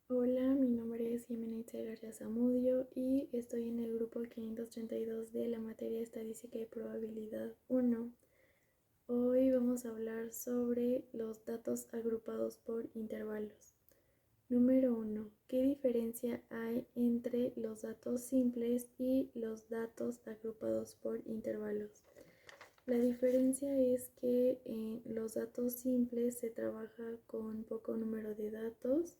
Hola, mi nombre es Jimena Itzel García Zamudio y estoy en el grupo 532 de la materia Estadística y Probabilidad 1. Hoy vamos a hablar sobre los datos agrupados por intervalos. Número 1. ¿Qué diferencia hay entre los datos simples y los datos agrupados por intervalos? La diferencia es que en los datos simples se trabaja con poco número de datos,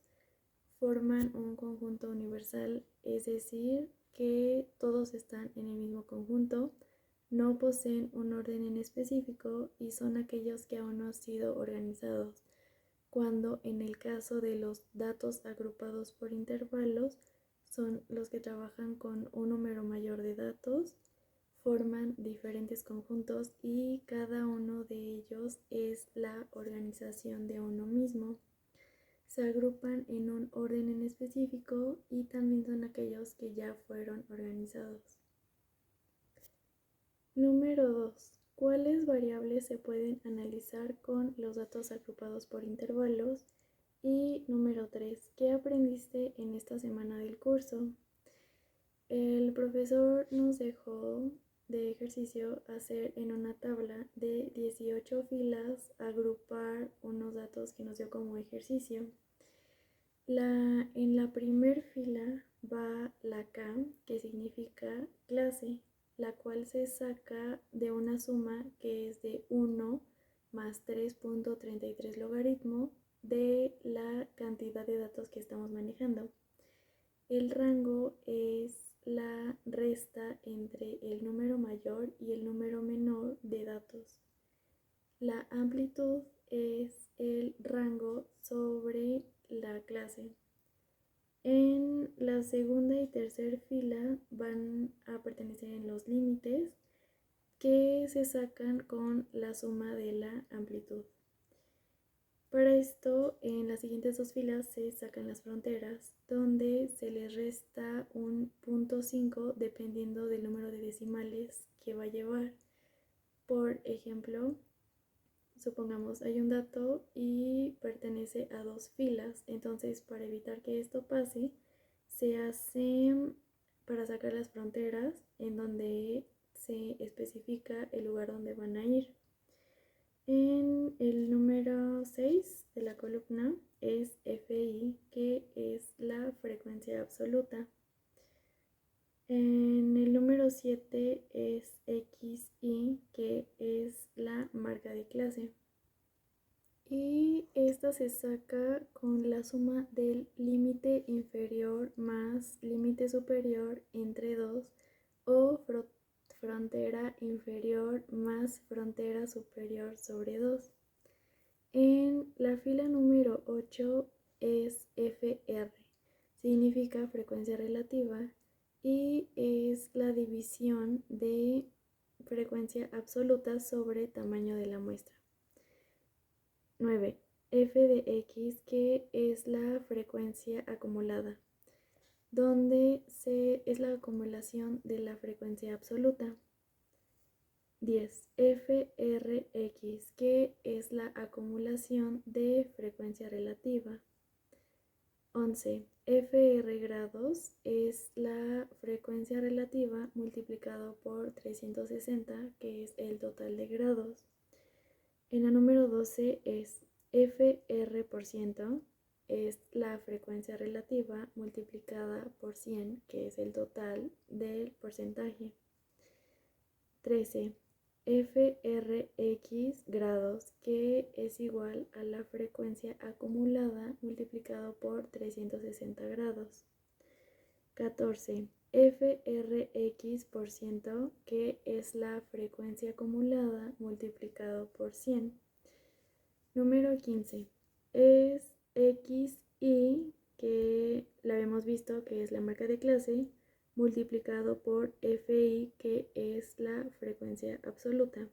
forman un conjunto universal, es decir, que todos están en el mismo conjunto, no poseen un orden en específico y son aquellos que aún no han sido organizados, cuando en el caso de los datos agrupados por intervalos son los que trabajan con un número mayor de datos, forman diferentes conjuntos y cada uno de ellos es la organización de uno mismo. Se agrupan en un orden en específico y también son aquellos que ya fueron organizados. Número 2. ¿Cuáles variables se pueden analizar con los datos agrupados por intervalos? Y número 3. ¿Qué aprendiste en esta semana del curso? El profesor nos dejó de ejercicio hacer en una tabla de 18 filas agrupar unos datos que nos dio como ejercicio. En la primer fila va la K, que significa clase, la cual se saca de una suma que es de 1 más 3.33 logaritmo de la cantidad de datos que estamos manejando. El rango es la resta entre el número mayor y el número menor de datos. La amplitud es el rango sobre la clase. En la segunda y tercera fila van a pertenecer en los límites que se sacan con la suma de la amplitud. Para esto, en las siguientes dos filas se sacan las fronteras, donde se les resta un 0.5 dependiendo del número de decimales que va a llevar. Por ejemplo, supongamos hay un dato y pertenece a dos filas, entonces para evitar que esto pase, se hace para sacar las fronteras en donde se especifica el lugar donde van a ir. En el número 6 de la columna es FI, que es la frecuencia absoluta. En el número 7 es XI, que es la marca de clase. Y esta se saca con la suma del límite inferior más límite superior entre 2 o frontera inferior más frontera superior sobre 2. En la fila número 8 es FR, significa frecuencia relativa y es la división de frecuencia absoluta sobre tamaño de la muestra. 9. F de X, que es la frecuencia acumulada, donde es la acumulación de la frecuencia absoluta. 10. FRX, que es la acumulación de frecuencia relativa. 11. FR grados es la frecuencia relativa multiplicado por 360, que es el total de grados. En la número 12 es FR%, es la frecuencia relativa multiplicada por 100, que es el total del porcentaje. 13. FRX grados, que es igual a la frecuencia acumulada multiplicado por 360 grados. 14. FRX%, que es la frecuencia acumulada multiplicado por 100. Número 15. Es XI, que la habíamos visto que es la marca de clase, multiplicado por FI, que es la frecuencia absoluta.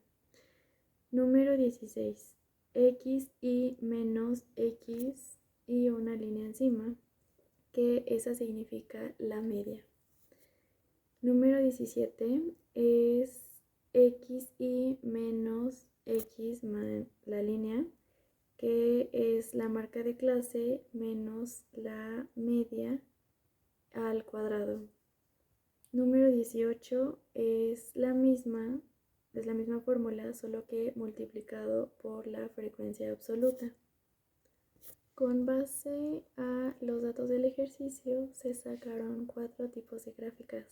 Número 16. XI menos X y una línea encima, que esa significa la media. Número 17 es XI menos X, la línea, que es la marca de clase menos la media al cuadrado. Número 18 es la misma fórmula, solo que multiplicado por la frecuencia absoluta. Con base a los datos del ejercicio se sacaron 4 tipos de gráficas.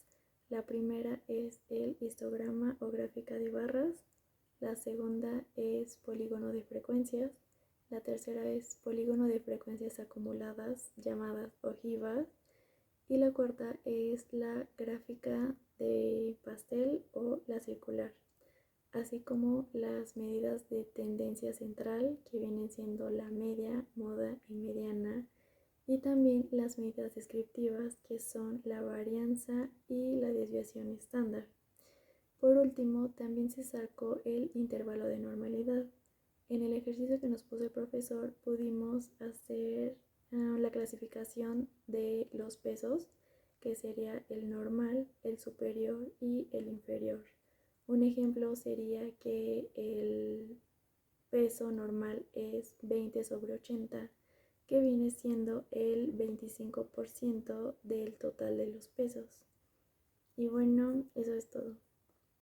La primera es el histograma o gráfica de barras, la segunda es polígono de frecuencias, la tercera es polígono de frecuencias acumuladas llamadas ojivas y la cuarta es la gráfica de pastel o la circular, así como las medidas de tendencia central, que vienen siendo la media, moda y mediana, y también las medidas descriptivas, que son la varianza y la desviación estándar. Por último, también se sacó el intervalo de normalidad. En el ejercicio que nos puso el profesor pudimos hacer la clasificación de los pesos, que sería el normal, el superior y el inferior. Un ejemplo sería que el peso normal es 20 sobre 80, que viene siendo el 25% del total de los pesos. Y bueno, eso es todo.